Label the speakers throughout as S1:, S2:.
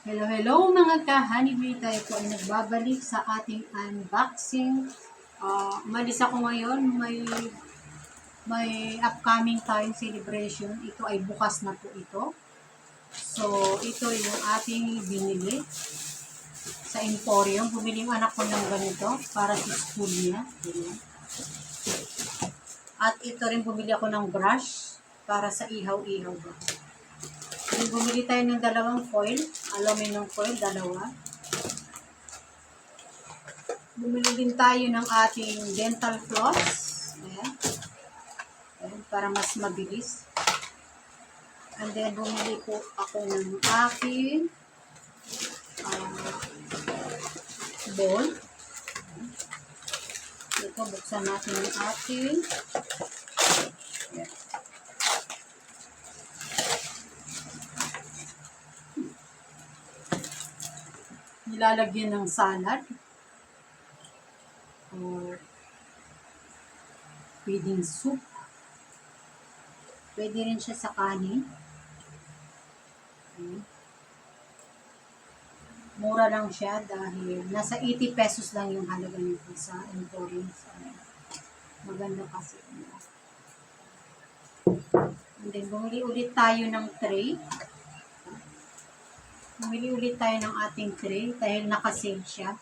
S1: Hello, hello mga ka-honeybee. Tayo po ay nagbabalik sa ating unboxing. Umalis ako ngayon. May upcoming tayong celebration. Ito ay bukas na po ito. So, ito yung ating binili sa Emporium. Bumili yung anak ko ng ganito para sa school niya. At ito rin bumili ako ng brush para sa ihaw-ihaw ba. Bumili tayo ng dalawang foil, aluminum foil, dalawa. Bumili din tayo ng ating dental floss. Ayan. Ayan, para mas mabilis. And then, bumili po ako ng aking bowl. Ito, buksan natin yung ating. Ayan. Nilalagyan ng salad or pwedeng soup. Pwede rin siya sa kanin. Mura lang siya dahil nasa 80 pesos lang yung halaga nito sa Emporium. Maganda kasi. And then, bumili ulit tayo ng tray. Bumili ulit tayo ng ating tray dahil naka-sale siya.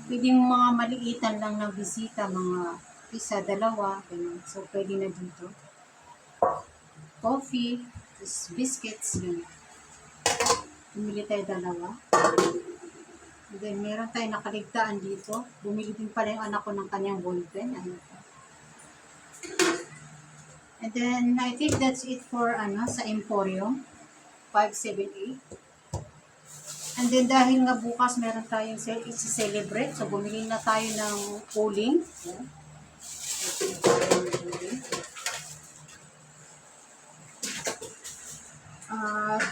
S1: Pwedeng mga maliitan lang ng bisita, mga isa, dalawa, ganun. So, pwede na dito. Coffee, biscuits, ganun. Bumili tayo dalawa. And then, meron tayo nakaligtaan dito. Bumili din pala yung anak ko ng kanyang ballpen. Ano pa. And then, I think that's it for, sa Emporium. 578. And then, dahil nga bukas meron tayong i-celebrate. So, bumili na tayo ng uling.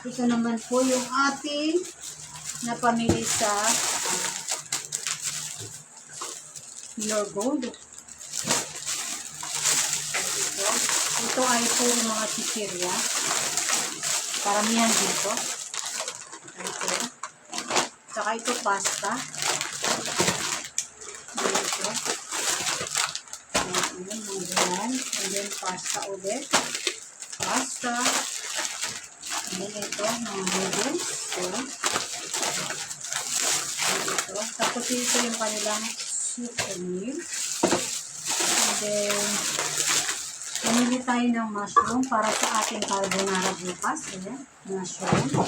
S1: Ito naman po yung ating napamili sa Pure Gold. Ito ay puro mga chichirya. Karamihan dito. Ito. Saka ito pasta. Dito. Ayan. And then pasta ulit. Pasta. And then ito, mga noodles. Ito. Tapos ito yung kanilang souvenir. And then bumili tayo ng mushroom para sa ating carbonara bukas. Ayan, mushroom.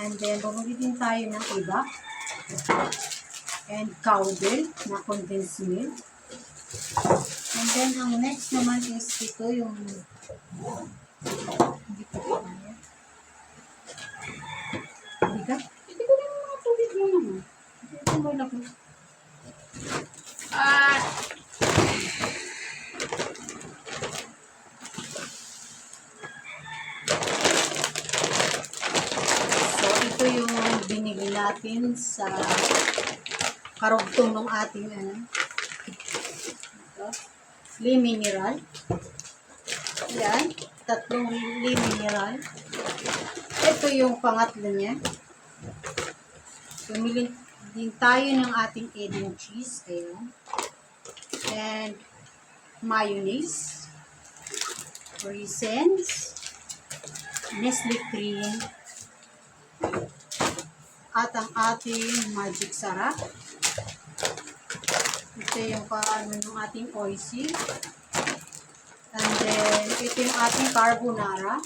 S1: And then, bumili din tayo ng iba. And cowbell na condensed milk. And then, ang next naman is ito yung hindi ko kaya. Bigat? Hindi ko na yung mga tubig mo naman. Ito mo lang. Ito yung binili natin sa karugtong ng ating Le Mineral. Yan, 3 Le Mineral. Ito yung pangatlo niya. Bumili din tayo ng ating Edam cheese. Ayan. And mayonnaise. Raisins. Nestle cream. At ang ating magic sarap. Ito yung paano ng ating oisy. And then, ito yung ating carbonara.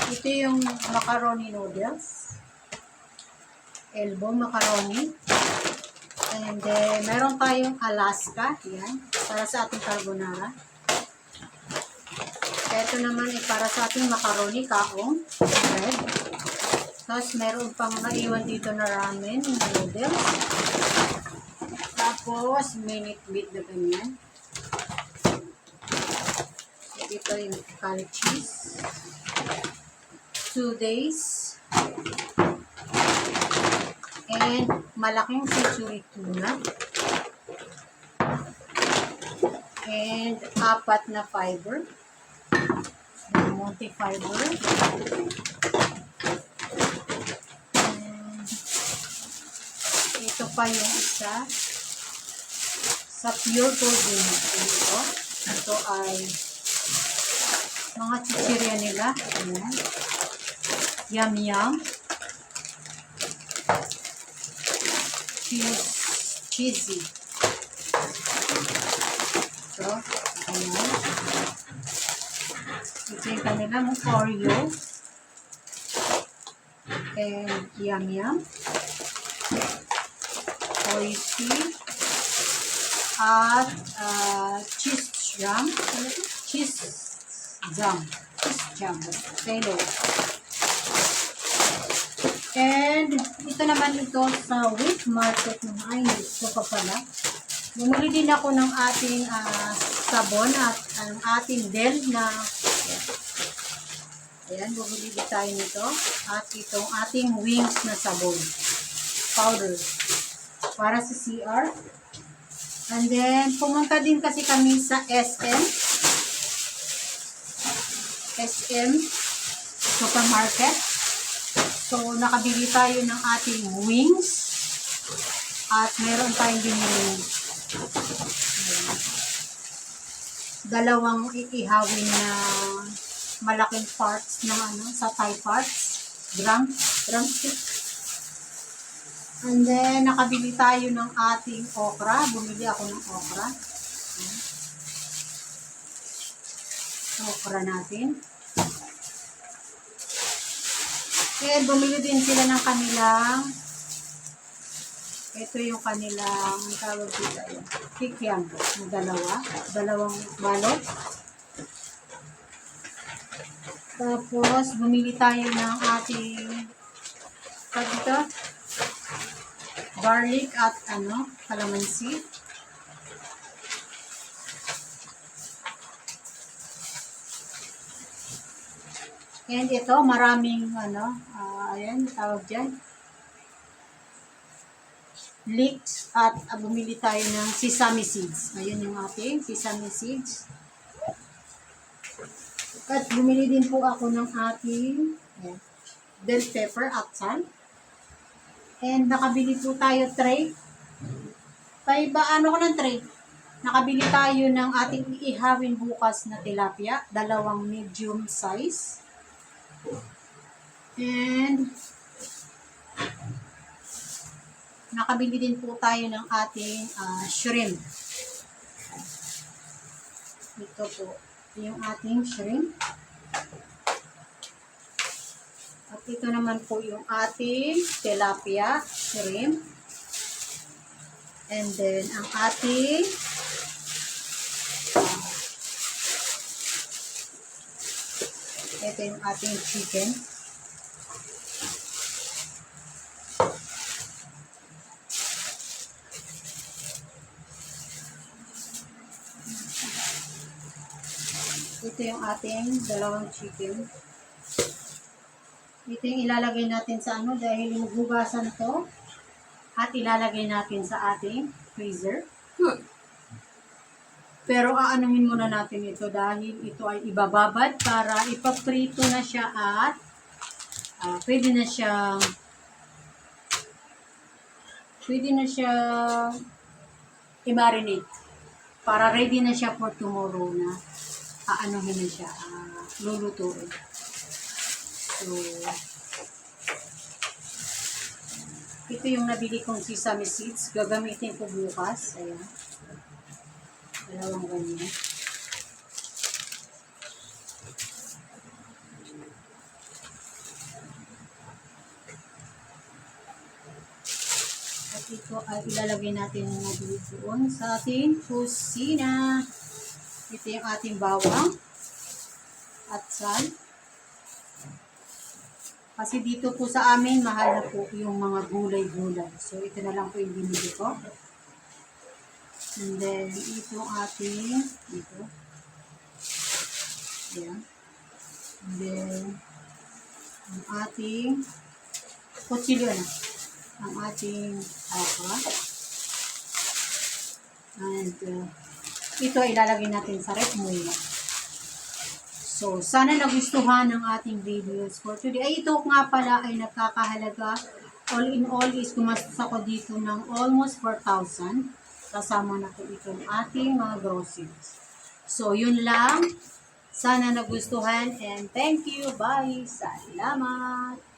S1: Ito yung macaroni noodles. Elbow macaroni. And then, meron tayong Alaska. Yan. Para sa ating carbonara. Ito naman ay para sa ating macaroni kaong. Red. Tapos, meron pang naiwan dito na ramen, noodles. Tapos, minute meat na ganyan. Ito yung curry cheese. 2 days. And malaking century tuna. And 4 na fiber. Del Monte fiber. And ito pa yung isa. Sa pure gold din ito. Ito ay mga chichirya nila. Ayan. Yum yum. Cheesy. So, ayan. Ito yung kanilang Oreo. And yum yum. Oishi. At cheese jam. Cheese jam. Hello. And ito naman ito sa wheat market ng ito pa pala. Bumili din ako ng ating sabon at ang ating Del na ayan, bumili din tayo nito. At itong ating wings na sabon. Powder. Para sa CR. And then, pumunta din kasi kami sa SM supermarket. So, nakabili tayo ng ating wings. At meron tayong binili. Dalawang iihawin na malaking parts ng sa thigh parts. Drumstick. And then, nakabili tayo ng ating okra. Bumili ako ng okra. Okra natin. And bumili din sila ng kanilang, ito yung kanilang, ang tawag dito, kikiam. Dalawang balot. Tapos, bumili tayo ng ating, dito, garlic at calamansi. And ito, maraming, ayan, tawag dyan. Leeks at bumili tayo ng sesame seeds. Ayan yung ating sesame seeds. At bumili din po ako ng ating bell pepper at salt. And nakabili po tayo tray. Ng tray? Nakabili tayo ng ating iihawin bukas na tilapia. 2 medium size. And nakabili din po tayo ng ating shrimp. Ito po yung ating shrimp. At ito naman po yung ating tilapia shrimp. And then ang ating ito yung ating chicken. Ito yung ating 2 chicken. Ito yung ilalagay natin sa dahil hugasan to at ilalagay natin sa ating freezer. Pero aanuhin muna natin ito dahil ito ay ibababad para ipaprito na siya at pwede na siyang i-marinate para ready na siya for tomorrow na aanuhin na siya, lulutuin. So, ito yung nabili kong sesame seeds. Gagamitin ko bukas. Ayan. 2 ganyan. At ito ay ilalagay natin na doon sa ating kusina. Ito yung ating bawang at salt. Kasi dito po sa amin, mahal na po yung mga gulay-gulay. So, ito na lang po yung binili ko. And then, ito ating, Ayan. And then, ang ating kutsilyo na. Ang ating okra. And, ito ilalagay natin sa ref muna. So, sana nagustuhan ng ating videos for today. Ay, ito nga pala ay nagkakahalaga. All in all is gumastos ako dito ng almost 4,000. Kasama na po itong ating mga groceries. So, yun lang. Sana nagustuhan and thank you. Bye. Salamat.